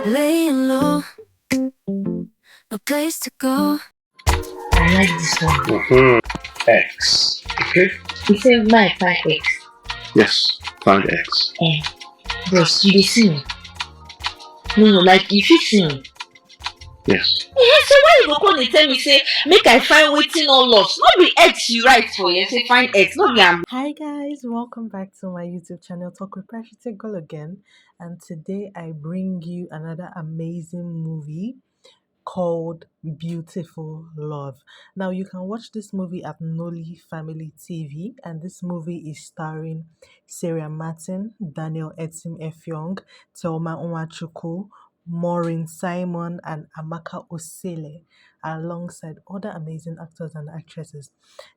Laying low, no place to go. I like this one. X. Okay? You say my find X. Yes, find X. Eh, bros, you dey sing. No, like you fit sing. Yes. So why you go come dey tell me say make I find wetin all lost? No be X you write for here, say find X, no be am. Hi guys, welcome back to my YouTube channel Talk with Precious Girl again, and today I bring you another amazing movie called Beautiful Love. Now you can watch this movie at Nolly Family TV, and this movie is starring Sarian Martin, Daniel Etim Efyong, Thelma Nwachukwu, Maureen Simon, and Amaka Osele, alongside other amazing actors and actresses.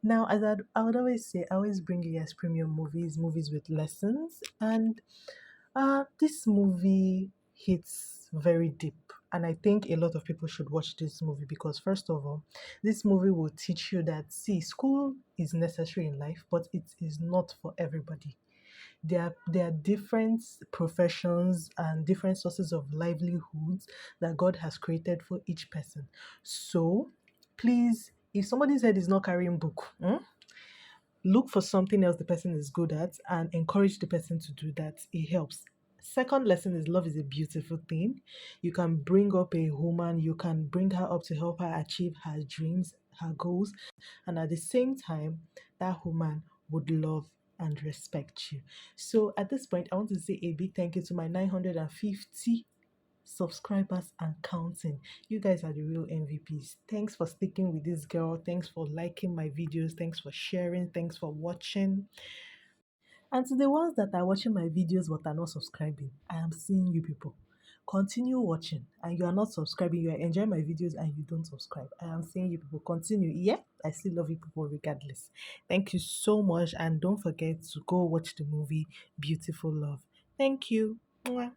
Now, as I would always say, I always bring you guys premium movies, movies with lessons, and this movie hits very deep. And I think a lot of people should watch this movie because, first of all, this movie will teach you that, see, school is necessary in life, but it is not for everybody. There are different professions and different sources of livelihoods that God has created for each person. So, please, if somebody's head is not carrying book, look for something else the person is good at and encourage the person to do that. It helps. Second lesson is love is a beautiful thing. You can bring up a woman, you can bring her up to help her achieve her dreams, her goals, and at the same time, that woman would love and respect you. So at this point, I want to say a big thank you to my 950 subscribers and counting. You guys are the real MVPs. Thanks for sticking with this girl. Thanks for liking my videos. Thanks for sharing. Thanks for watching. And to the ones that are watching my videos but are not subscribing, I am seeing you people. Continue watching, and you are not subscribing. You are enjoying my videos and you don't subscribe. I am seeing you people. Continue. Yeah, I still love you people regardless. Thank you so much, and don't forget to go watch the movie Beautiful Love. Thank you. Mwah.